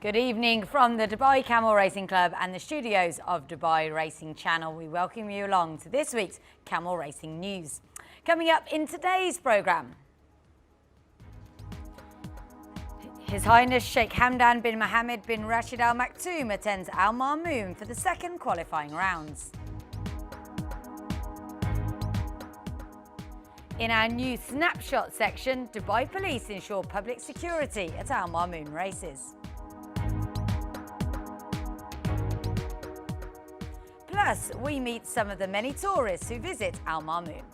Good evening from the Dubai Camel Racing Club and the studios of Dubai Racing Channel. We welcome you along to this week's Camel Racing News. Coming up in today's programme, His Highness Sheikh Hamdan bin Mohammed bin Rashid Al Maktoum attends Al Marmoon for the second qualifying rounds. In our new snapshot section, Dubai police ensure public security at Al Marmoon races. Plus, we meet some of the many tourists who visit Al Marmoon.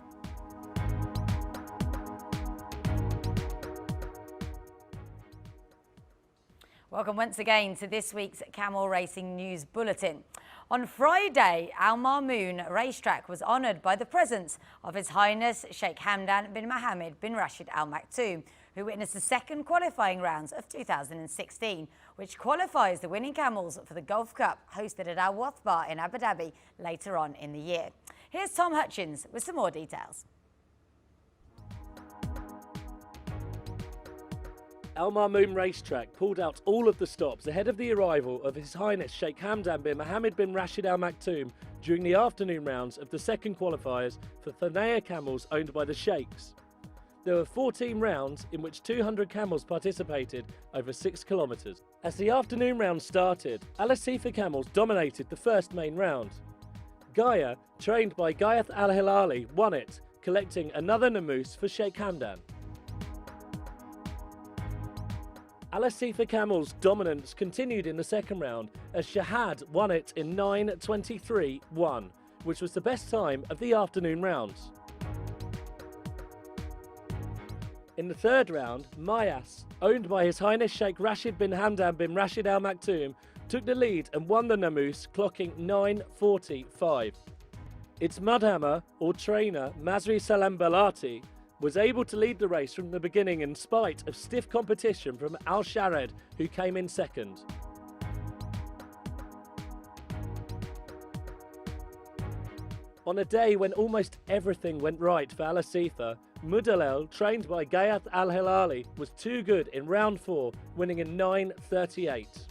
Welcome once again to this week's Camel Racing News Bulletin. On Friday, Al Marmoon racetrack was honoured by the presence of His Highness Sheikh Hamdan bin Mohammed bin Rashid Al Maktoum, who witnessed the second qualifying rounds of 2016, which qualifies the winning camels for the Gulf Cup hosted at Al Wathbar in Abu Dhabi later on in the year. Here's Tom Hutchins with some more details. Al Marmoon racetrack pulled out all of the stops ahead of the arrival of His Highness Sheikh Hamdan bin Mohammed bin Rashid Al Maktoum during the afternoon rounds of the second qualifiers for Thanaia camels owned by the Sheikhs. There were 14 rounds in which 200 camels participated over 6 kilometres. As the afternoon round started, Al Asifa camels dominated the first main round. Gaia, trained by Gayath Al Hilali, won it, collecting another Namus for Sheikh Hamdan. Al Asifa Camel's dominance continued in the second round as Shahad won it in 9:23.1, which was the best time of the afternoon rounds. In the third round, Mayas, owned by His Highness Sheikh Rashid bin Hamdan bin Rashid Al Maktoum, took the lead and won the Namus, clocking 9:40.5. Its mudhammer, or trainer, Masri Salam Balati, was able to lead the race from the beginning in spite of stiff competition from Al Shared, who came in second. On a day when almost everything went right for Al Asifa, Mudalel, trained by Gayath Al Hilali, was too good in round 4, winning in 9:38.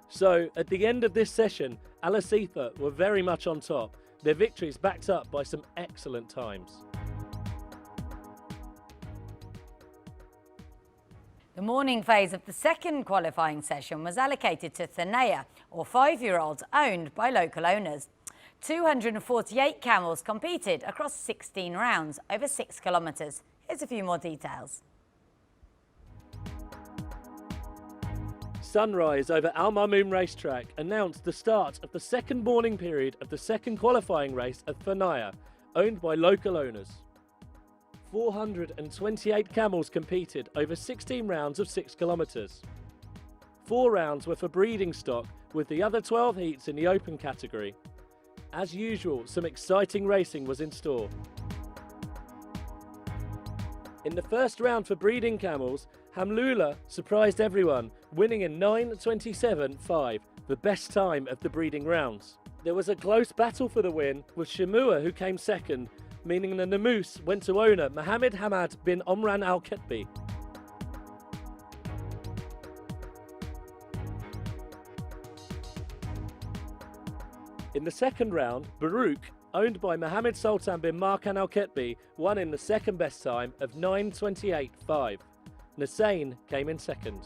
So, at the end of this session, Al Asifa were very much on top, their victories backed up by some excellent times. The morning phase of the second qualifying session was allocated to Thanaia, or 5-year-olds owned by local owners. 248 camels competed across 16 rounds over 6 kilometres. Here's a few more details. Sunrise over Al Marmoon racetrack announced the start of the second morning period of the second qualifying race at Thanaia, owned by local owners. 428 camels competed over 16 rounds of 6 kilometres. 4 rounds were for breeding stock, with the other 12 heats in the open category. As usual, some exciting racing was in store. In the first round for breeding camels, Hamlula surprised everyone, winning in 9:27.5, the best time of the breeding rounds. There was a close battle for the win, with Shamua who came second, meaning the Namus went to owner Mohammed Hamad bin Omran Al Ketbi. In the second round, Baruch, owned by Mohammed Sultan bin Markan Al Ketbi, won in the second best time of 9:28.5. Nassain came in second.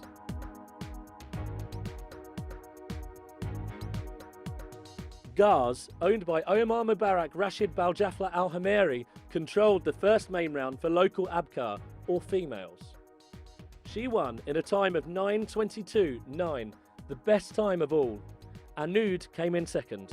Gaz, owned by Omar Mubarak Rashid Baljafla Al Hameri, controlled the first main round for local Abkar, or females. She won in a time of 9:22.9, the best time of all. Anud came in second.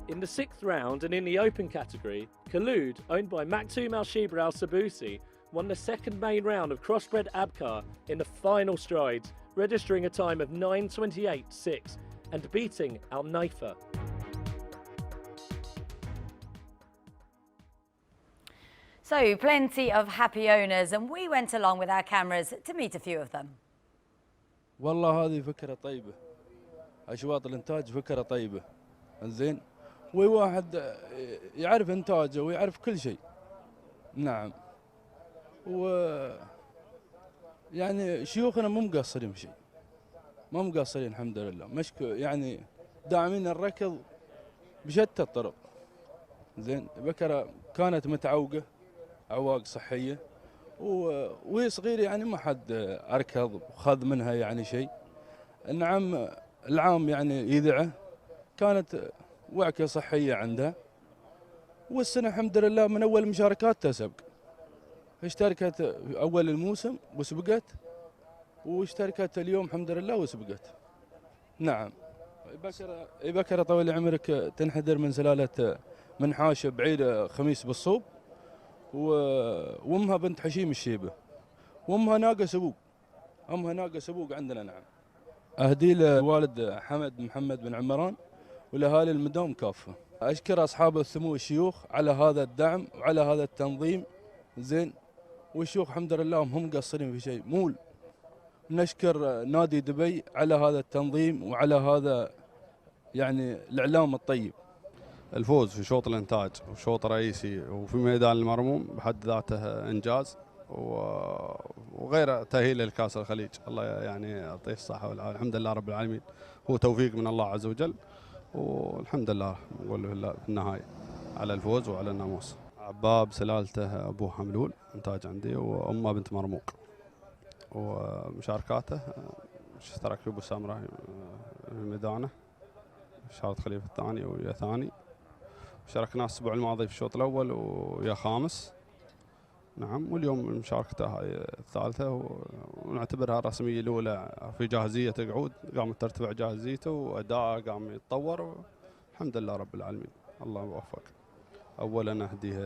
In the sixth round and in the open category, Khaloud, owned by Maktoum Al Shibra Al Sabusi, won the second main round of crossbred Abkar in the final strides, registering a time of 9:28.6 and beating Al Naifa. So, plenty of happy owners, and we went along with our cameras to meet a few of them. والله هذه فكرة طيبة. أشواط الإنتاج فكرة طيبة. إنزين. وواحد يعرف إنتاجه ويعرف كل شيء. نعم. و يعني شيوخنا مو مقصرين في شيء، ما مقصرين الحمد لله، يعني داعمين الركض بشتى الطرق. زين بكرة كانت متعوقة عواق صحية، وهي صغيرة يعني ما حد أركض وخذ منها يعني شيء. النعم العام يعني يذعه، كانت وعكة صحية عندها، والسنة الحمد لله من أول مشاركات تسبق، اشتركت أول الموسم وسبقت، واشتركت اليوم الحمد لله وسبقت. نعم. بكرة طويل عمرك تنحدر من سلالة منحاشة بعيدة خميس بالصوب، وامها بنت حشيم الشيبة، وامها ناقة سبوق عندنا. نعم. اهدي لوالد حمد محمد بن عمران والاهالي المدام كافة. اشكر اصحاب السمو الشيوخ على هذا الدعم وعلى هذا التنظيم. زين، والشيوخ الحمد لله هم مقصرين في شيء مول. نشكر نادي دبي على هذا التنظيم وعلى هذا يعني الاعلام الطيب. الفوز في شوط الانتاج وشوط رئيسي وفي ميدان المرموم بحد ذاته انجاز، وغير تاهيل لكاس الخليج. الله يعني يعطيه الصحه والعافيه، الحمد لله رب العالمين، هو توفيق من الله عز وجل، والحمد لله نقول في النهايه على الفوز وعلى الناموس. عباب سلالته ابوه حملول انتاج عندي، وامه بنت مرموق، ومشاركاته اشترك في ابو سمره في ميدانه شارة خليفة الثاني ويا ثاني. شاركنا الأسبوع الماضي في الشوط الأول ويا خامس. نعم، واليوم مشاركته هاي الثالثة، ونعتبرها الرسمية الأولى في جاهزية القعود. قامت ترتفع جاهزيته وأداءه قام يتطور، الحمد لله رب العالمين، الله موفق. أولا أهديه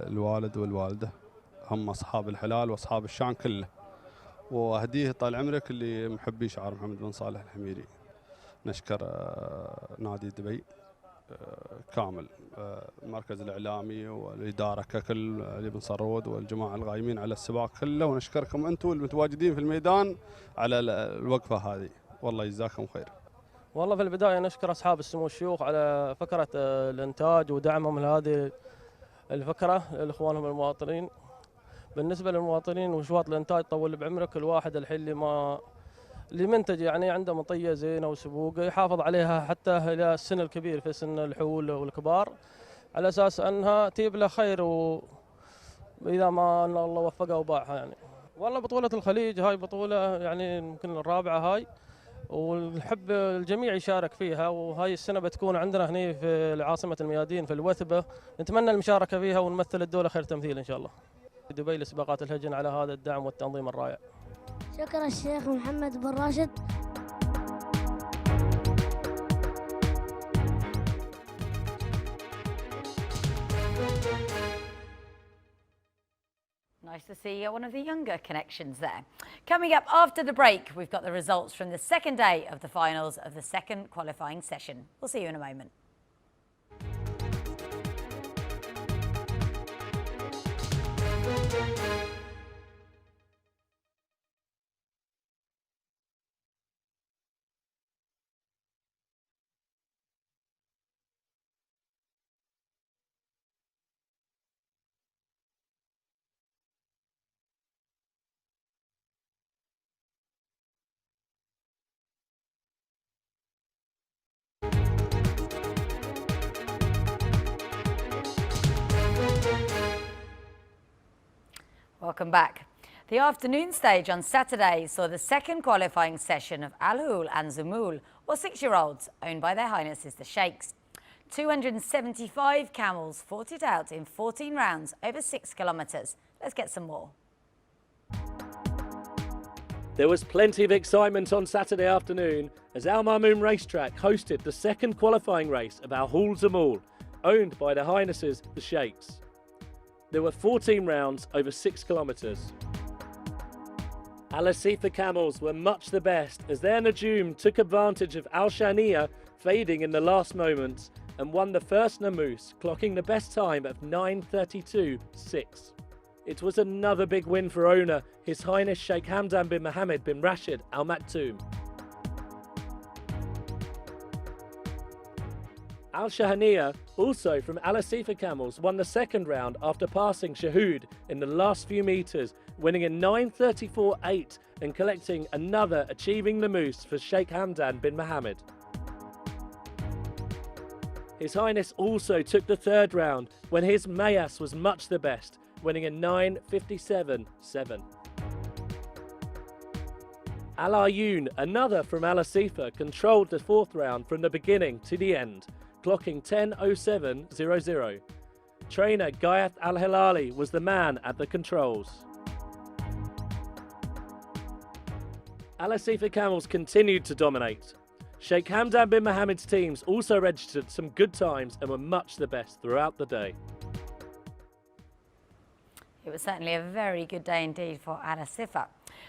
الوالد والوالدة، هم أصحاب الحلال وأصحاب الشان كله، وأهديه طال عمرك اللي محبي شعار محمد بن صالح الحميري. نشكر نادي دبي كامل، المركز الإعلامي والإدارة ككل، علي بن صرود والجماعة القايمين على السباق كله، ونشكركم أنتم المتواجدين في الميدان على الوقفة هذه، والله يجزاكم خير. والله في البداية نشكر أصحاب السمو الشيوخ على فكرة الإنتاج ودعمهم لهذه الفكرة لإخوانهم المواطنين. بالنسبة للمواطنين وشواط الإنتاج طول بعمرك، الواحد الحين اللي منتج يعني عنده مطية زينة وسبوق يحافظ عليها حتى إلى السن الكبير في سن الحول والكبار، على أساس أنها تجيب له خير، وإذا ما الله وفقه وباعها. يعني والله بطولة الخليج هاي بطولة يعني يمكن الرابعة هاي، ونحب الجميع يشارك فيها، وهاي السنة بتكون عندنا هنا في عاصمة الميادين في الوثبة، نتمنى المشاركة فيها ونمثل الدولة خير تمثيل إن شاء الله. دبي لسباقات الهجن على هذا الدعم والتنظيم الرائع. شكرا الشيخ محمد بن راشد. Nice to see one of the younger connections there. Coming up after the break, we've got the results from the second day of the finals of the second qualifying session. We'll see you in a moment. Welcome back. The afternoon stage on Saturday saw the second qualifying session of Al Hool and Zamul, or 6-year-olds owned by their highnesses the Sheikhs. 275 camels fought it out in 14 rounds over 6 kilometres. Let's get some more. There was plenty of excitement on Saturday afternoon as Al Mamoon Racetrack hosted the second qualifying race of Al Hool Zamul, owned by their highnesses the Sheikhs. There were 14 rounds over 6 kilometres. Al Asifa camels were much the best as their Najum took advantage of Al Shania fading in the last moments and won the first Namus, clocking the best time of 9:32.6. It was another big win for owner, His Highness Sheikh Hamdan bin Mohammed bin Rashid Al Maktoum. Al Shahaniya, also from Al Asifa Camels, won the second round after passing Shahood in the last few metres winning in 9:34.8 and collecting another Achieving the Moose for Sheikh Hamdan bin Mohammed. His Highness also took the third round when his Mayas was much the best, winning in 9:57.7. Al Ayoun, another from Al Asifa, controlled the fourth round from the beginning to the end, clocking 10:07.00. Trainer Gayat Al Hilali was the man at the controls. Al Asifa Camels continued to dominate. Sheikh Hamdan bin Mohammed's teams also registered some good times and were much the best throughout the day. It was certainly a very good day indeed for Al Asifa.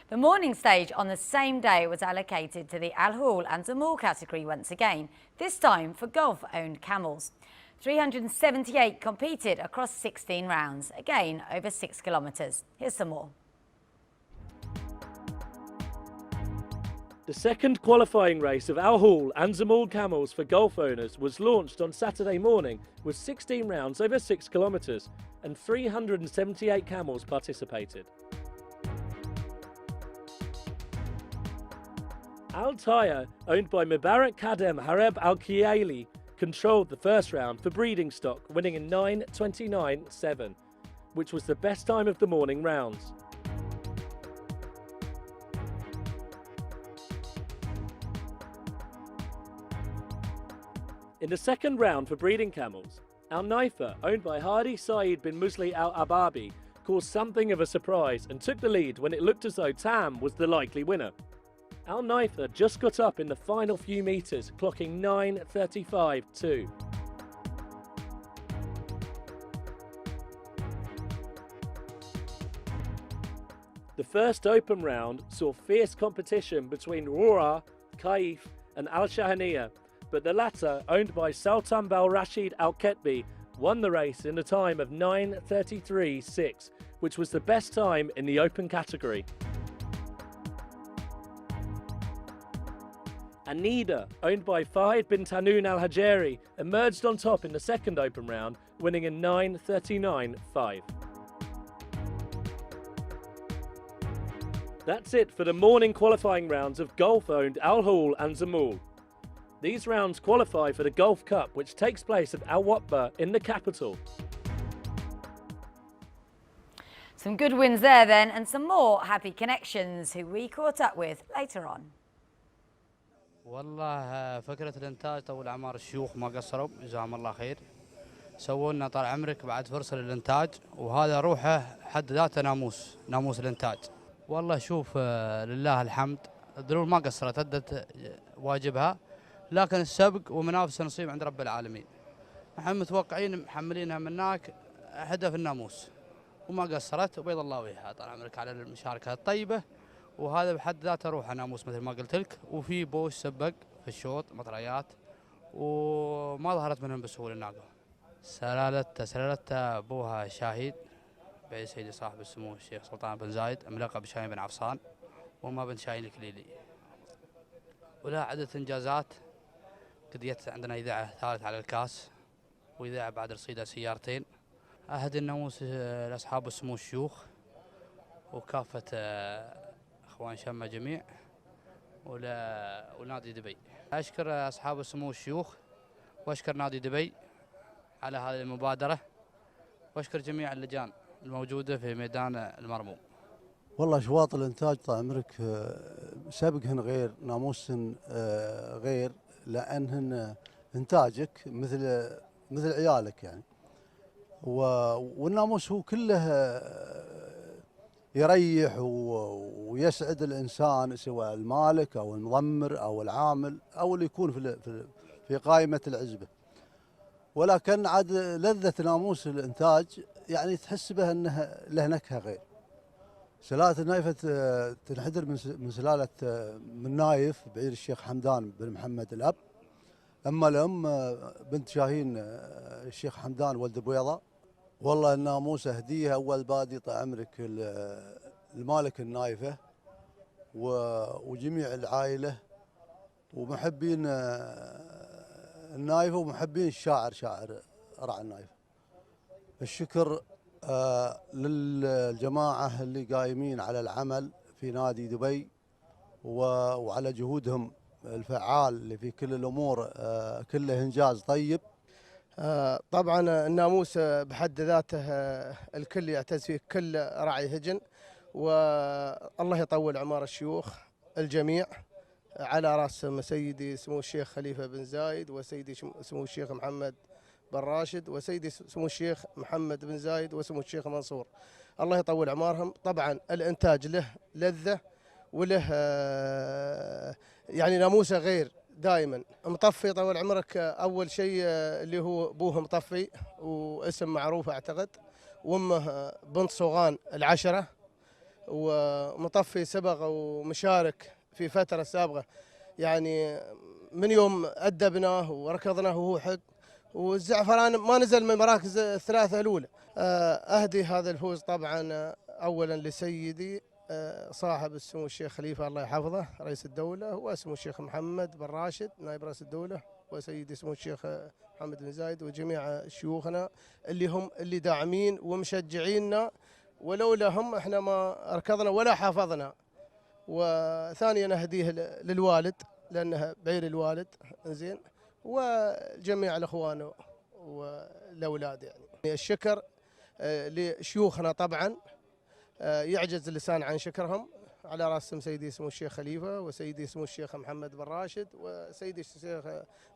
The morning stage on the same day was allocated to the Al Hul and Zamul category once again, this time for Gulf-owned camels. 378 competed across 16 rounds, again over 6 kilometres. Here's some more. The second qualifying race of Al Hul and Zamul camels for Gulf owners was launched on Saturday morning with 16 rounds over 6 kilometres and 378 camels participated. Al Taya, owned by Mubarak Kadem Hareb Al Kiali, controlled the first round for breeding stock, winning in 9:29.7, which was the best time of the morning rounds. In the second round for breeding camels, Al Naifa, owned by Hadi Saeed bin Musli Al Ababi, caused something of a surprise and took the lead when it looked as though Tam was the likely winner. Al Naifa just got up in the final few metres, clocking 9:35.2. The first open round saw fierce competition between Roura, Kaif and Al Shahaniya, but the latter, owned by Sultan Bal Rashid Al Ketbi, won the race in a time of 9:33.6, which was the best time in the open category. Anida, owned by Fahid bin Tanoon Al Hajeri, emerged on top in the second open round, winning in 9:39.5. That's it for the morning qualifying rounds of Gulf-owned Al Hul and Zamul. These rounds qualify for the Gulf Cup, which takes place at Al Watba in the capital. Some good wins there then, and some more happy connections who we caught up with later on. والله فكرة الإنتاج طول أعمار الشيوخ ما قصروا جزاهم الله خير. سووا لنا طال عمرك بعد فرصة للإنتاج، وهذا روحه حد ذاته ناموس الإنتاج. والله شوف لله الحمد، الدلول ما قصرت، أدت واجبها، لكن السبق ومنافسة نصيب عند رب العالمين. نحن متوقعين محملينها من هناك هدف الناموس، وما قصرت، وبيض الله وجهها طال عمرك على المشاركة الطيبة، وهذا بحد ذاته روحه ناموس مثل ما قلت لك. وفي بوش سبق في الشوط مطريات، وما ظهرت منهم بسهوله الناقه. سلالته ابوها شاهد بعد سيدي صاحب السمو الشيخ سلطان بن زايد، ملقب بشاهين بن عفصان، وما بن شاهين الكليلي. ولها عدة انجازات، قد جت عندنا اذاعه ثالث على الكاس، واذاعه بعد رصيدها سيارتين. اهدي الناموس لاصحاب السمو الشيوخ وكافه اخوان شمه جميع ونادي دبي. اشكر اصحاب السمو الشيوخ واشكر نادي دبي على هذه المبادره، واشكر جميع اللجان الموجوده في ميدان المرموم. والله اشواط الانتاج طال عمرك سبقهن غير، ناموسهن غير، لانهن انتاجك مثل عيالك يعني. والناموس هو كله يريح ويسعد الانسان، سواء المالك او المضمر او العامل او اللي يكون في قائمه العزبه. ولكن عاد لذة ناموس الانتاج يعني تحس به انه له نكهه غير. سلالة النايفة تنحدر من سلالة من نايف بعير الشيخ حمدان بن محمد الاب. اما الام بنت شاهين الشيخ حمدان ولد بويضه. والله الناموس هديه اول بادي طال عمرك المالك النايفه وجميع العائله ومحبين النايفه ومحبين الشاعر شاعر رع النايفه. الشكر للجماعة اللي قايمين على العمل في نادي دبي وعلى جهودهم الفعال اللي في كل الأمور، كله إنجاز طيب. طبعا الناموس بحد ذاته الكل يعتز فيه، كل راعي هجن، والله يطول أعمار الشيوخ الجميع، على رأسهم سيدي سمو الشيخ خليفة بن زايد، وسيدي سمو الشيخ محمد بن راشد، وسيدي سمو الشيخ محمد بن زايد، وسمو الشيخ منصور. الله يطول أعمارهم. طبعا الإنتاج له لذة وله يعني ناموسه غير دائما مطفي. طول عمرك أول شيء اللي هو أبوه مطفي واسم معروف أعتقد، وأمه بنت صوغان العشرة، ومطفي سبق ومشارك في فترة سابقة، يعني من يوم أدبناه وركضناه وهو حق، والزعفران ما نزل من المراكز الثلاثة الأولى. أهدي هذا الفوز طبعا أولا لسيدي صاحب السمو الشيخ خليفة الله يحفظه رئيس الدولة، وسمو الشيخ محمد بن راشد نائب رئيس الدولة، وسيدي سمو الشيخ محمد بن زايد، وجميع شيوخنا اللي هم اللي داعمين ومشجعيننا، ولولا هم احنا ما ركضنا ولا حافظنا. وثانيا أهديه للوالد لأنها بعير الوالد زين، وجميع الأخوان والأولاد. يعني الشكر لشيوخنا طبعا يعجز اللسان عن شكرهم، على راسهم سيدي سمو الشيخ خليفة، وسيدي سمو الشيخ محمد بن راشد، وسيدي الشيخ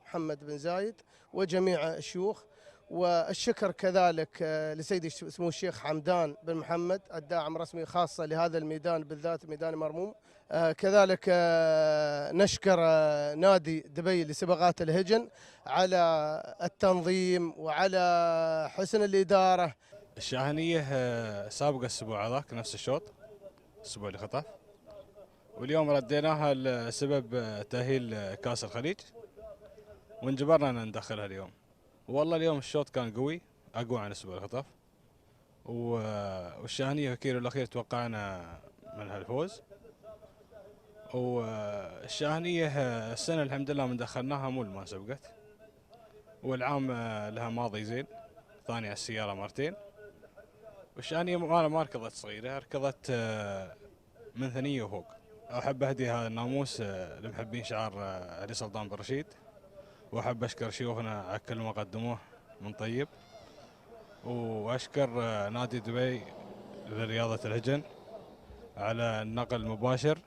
محمد بن زايد، وجميع الشيوخ. والشكر كذلك لسيدي سمو الشيخ حمدان بن محمد الداعم رسمي خاصة لهذا الميدان بالذات، ميدان مرموم. كذلك نشكر نادي دبي لسباقات الهجن على التنظيم وعلى حسن الإدارة. الشاهنية سابقة الأسبوع هذاك نفس الشوط، الأسبوع اللي خطف، واليوم رديناها لسبب تأهيل كأس الخليج، وانجبرنا أن ندخلها اليوم. والله اليوم الشوط كان قوي، أقوى عن الأسبوع اللي خطف، والشاهنية في الكيلو الأخير توقعنا منها الفوز. والشاهنية السنة الحمد لله من دخلناها مو ما سبقت، والعام لها ماضي زين، ثاني على السيارة مرتين. والشاهنية ما ركضت صغيرة، ركضت من ثنية وفوق. أحب أهدي هذا الناموس لمحبين شعار علي سلطان بن رشيد، وأحب أشكر شيوخنا على كل ما قدموه من طيب، وأشكر نادي دبي لرياضة الهجن على النقل المباشر،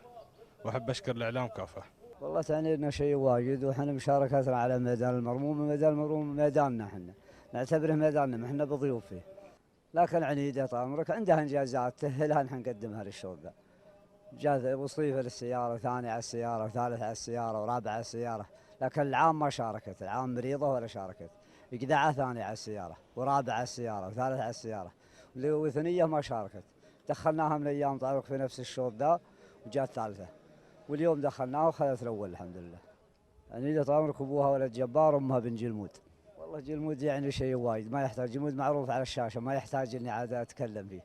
وأحب أشكر الإعلام كافة. والله تعني لنا شيء واجد، وحنا مشاركتنا على ميدان المرموم. ميدان المرموم ميداننا، حنا نعتبره ميداننا، ما احنا بضيوف فيه، لكن عنيدة طال عمرك عندها انجازات تأهلها نحن نقدمها للشوط ذا. جاء وصيفة للسيارة، وثاني على السيارة، وثالث على السيارة، ورابع على السيارة، لكن العام ما شاركت، العام مريضة ولا شاركت. إقداعها ثاني على السيارة، ورابع على السيارة، وثالث على السيارة، وثنية ما شاركت. دخلناها من أيام طارق في نفس الشوط ذا وجات ثالثة، واليوم دخلناها وخذت الأول الحمد لله. عنيدة طال عمرك، أبوها ولد جبار، أمها بن جلمود. والله جلمود يعني شيء وايد، ما يحتاج، جلمود معروف على الشاشة، ما يحتاج إني عاد أتكلم فيه.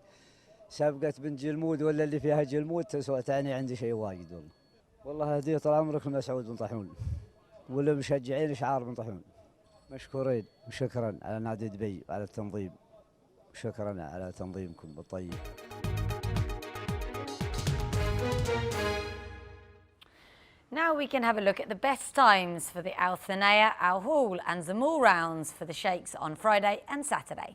سبقة بن جلمود ولا اللي فيها جلمود تعني عندي شيء وايد والله. والله هدية طال عمرك لمسعود بن طاحون والمشجعين شعار بن طاحون. مشكورين وشكرا على نادي دبي وعلى التنظيم، وشكرا على تنظيمكم بالطيب. Now we can have a look at the best times for the Al Thanaya, Al Hall and Zamul rounds for the Sheikhs on Friday and Saturday.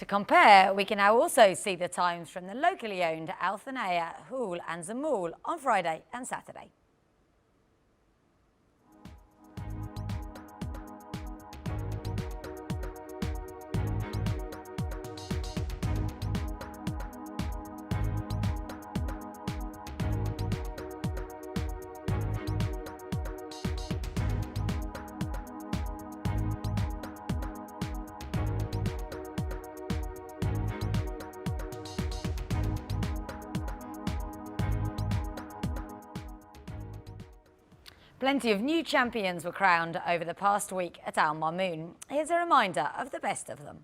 To compare, we can now also see the times from the locally owned Al Thanaya, Hall and Zamul on Friday and Saturday. Plenty of new champions were crowned over the past week at Al Mamoon. Here's a reminder of the best of them.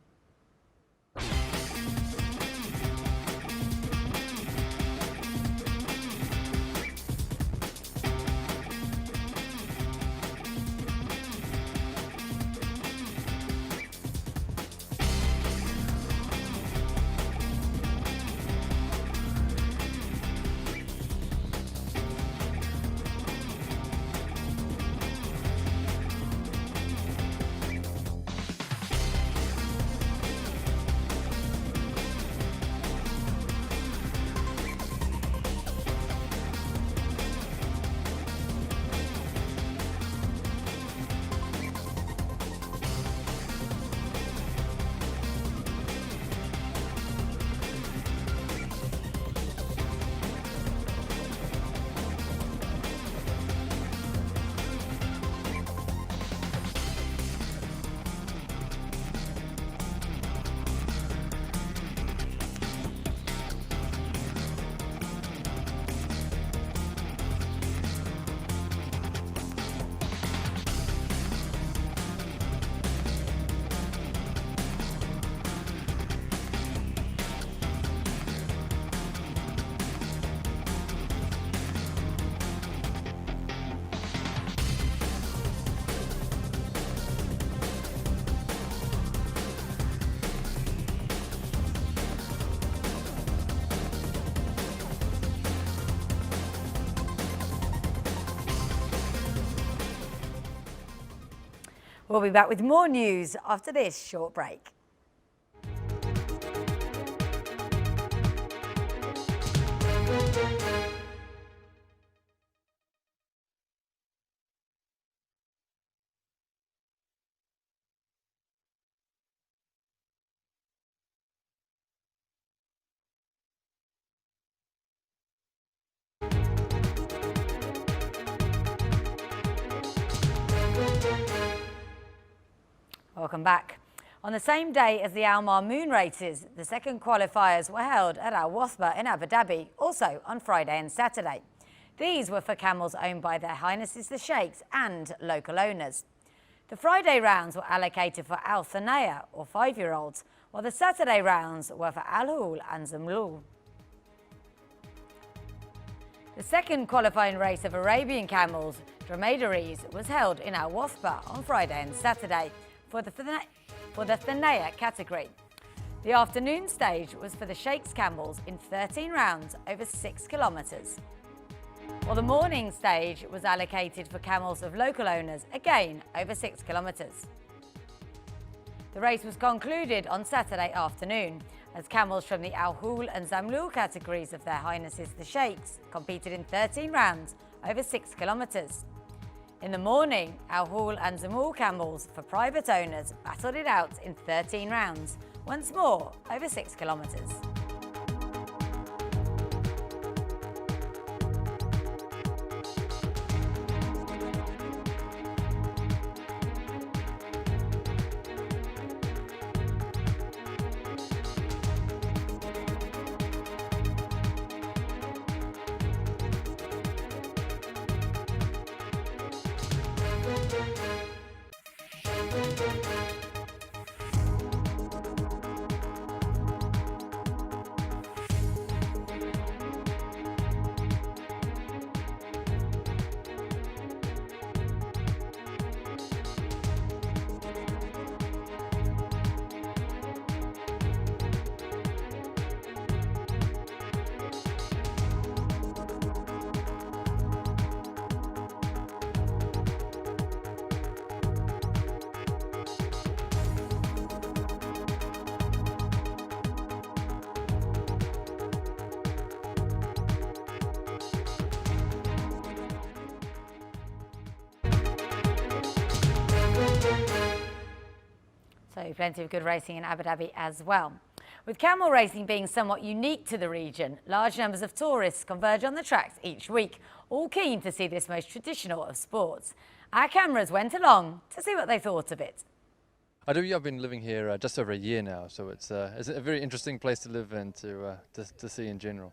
We'll be back with more news after this short break. Welcome back. On the same day as the Al Mamoon races, the second qualifiers were held at Al Wathba in Abu Dhabi, also on Friday and Saturday. These were for camels owned by Their Highnesses the Sheikhs and local owners. The Friday rounds were allocated for Al Thanaya, or 5-year-olds, while the Saturday rounds were for Al Hul and Zamlul. The second qualifying race of Arabian camels, dromedaries, was held in Al Wathba on Friday and Saturday for the Thanaya category. The afternoon stage was for the Sheikh's camels in 13 rounds over 6 kilometres, while the morning stage was allocated for camels of local owners, again over 6 kilometres. The race was concluded on Saturday afternoon as camels from the Al Hul and Zamlul categories of Their Highnesses the Sheikhs competed in 13 rounds over 6 kilometres. In the morning, Al Hul and Zamlul camels for private owners battled it out in 13 rounds, once more over 6 kilometres. So plenty of good racing in Abu Dhabi as well. With camel racing being somewhat unique to the region, large numbers of tourists converge on the tracks each week, all keen to see this most traditional of sports. Our cameras went along to see what they thought of it. I do. Yeah, I've been living here just over a year now, so it's a very interesting place to live and to see in general.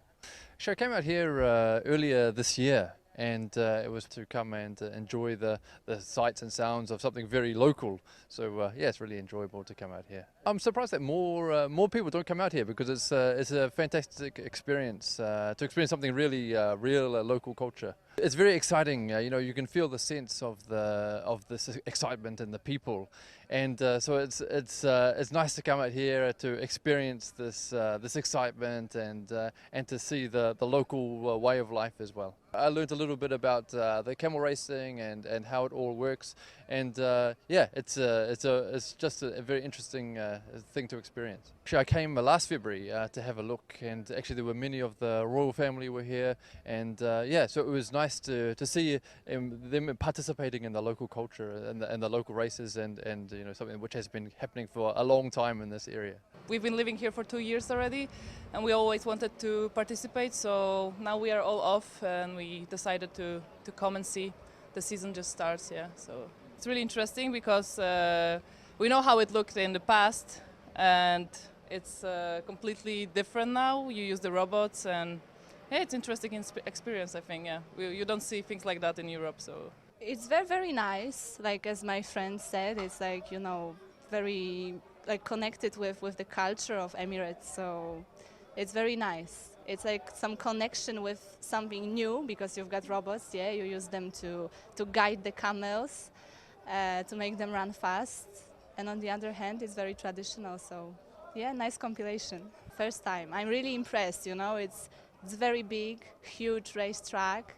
Sure, I came out here earlier this year and it was to come and enjoy the sights and sounds of something very local. So yeah, it's really enjoyable to come out here. I'm surprised that more people don't come out here, because it's a fantastic experience to experience something really real local culture. It's very exciting. You know, you can feel the sense of this excitement in the people, and so it's nice to come out here to experience this excitement and to see the local way of life as well. I learned a little bit about the camel racing and how it all works, and yeah, it's just a very interesting thing to experience. Actually, I came last February to have a look, and actually there were many of the royal family were here, and yeah, so it was nice to see them participating in the local culture and the local races, and you know, something which has been happening for a long time in this area. We've been living here for 2 years already, and we always wanted to participate, so now we are all off and we decided to come and see. The season just starts, yeah, so it's really interesting because we know how it looked in the past, and it's completely different now. You use the robots, and yeah, it's interesting experience, I think, yeah. You don't see things like that in Europe, so. It's very, very nice. Like, as my friend said, it's like, you know, very like connected with the culture of Emirates, so it's very nice. It's like some connection with something new, because you've got robots, yeah, you use them to guide the camels, to make them run fast, and on the other hand, it's very traditional, so yeah, nice compilation. First time. I'm really impressed, you know, it's very big, huge racetrack,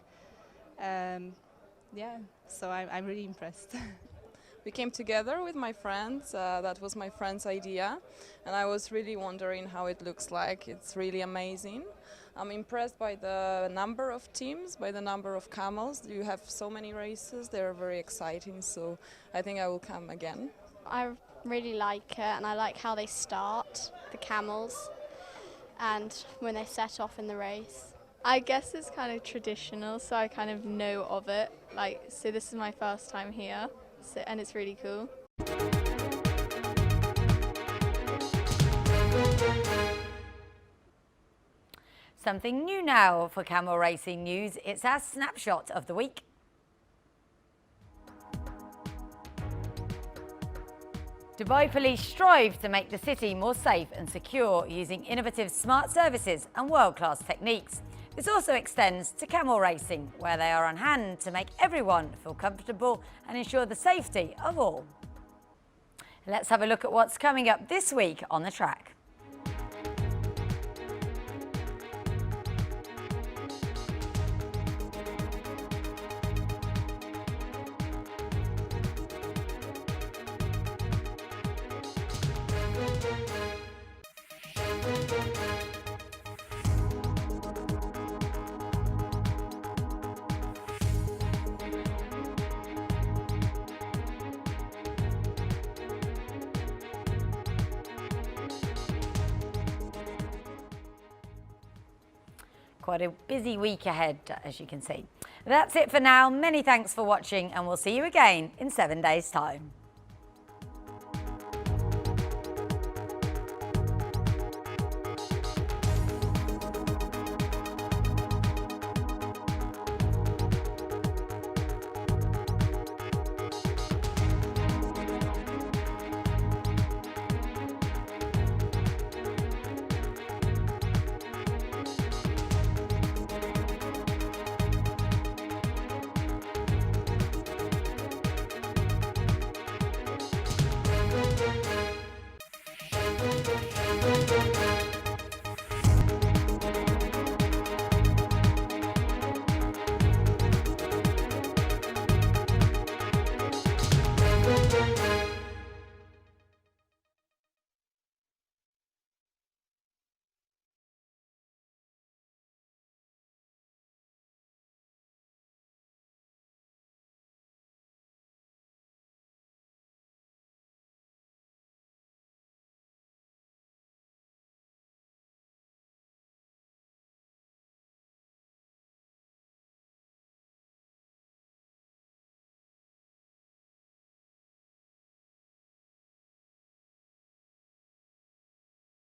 yeah, so I'm really impressed. We came together with my friends, that was my friend's idea, and I was really wondering how it looks like. It's really amazing. I'm impressed by the number of teams, by the number of camels. You have so many races, they're very exciting, so I think I will come again. I really like it, and I like how they start, the camels, and when they set off in the race. I guess it's kind of traditional, so I kind of know of it. Like, so this is my first time here. So, and it's really cool. Something new now for Camel Racing News. It's our snapshot of the week. Dubai police strive to make the city more safe and secure using innovative smart services and world-class techniques. This also extends to camel racing, where they are on hand to make everyone feel comfortable and ensure the safety of all. Let's have a look at what's coming up this week on the track. Quite a busy week ahead, as you can see. That's it for now. Many thanks for watching, and we'll see you again in 7 days' time.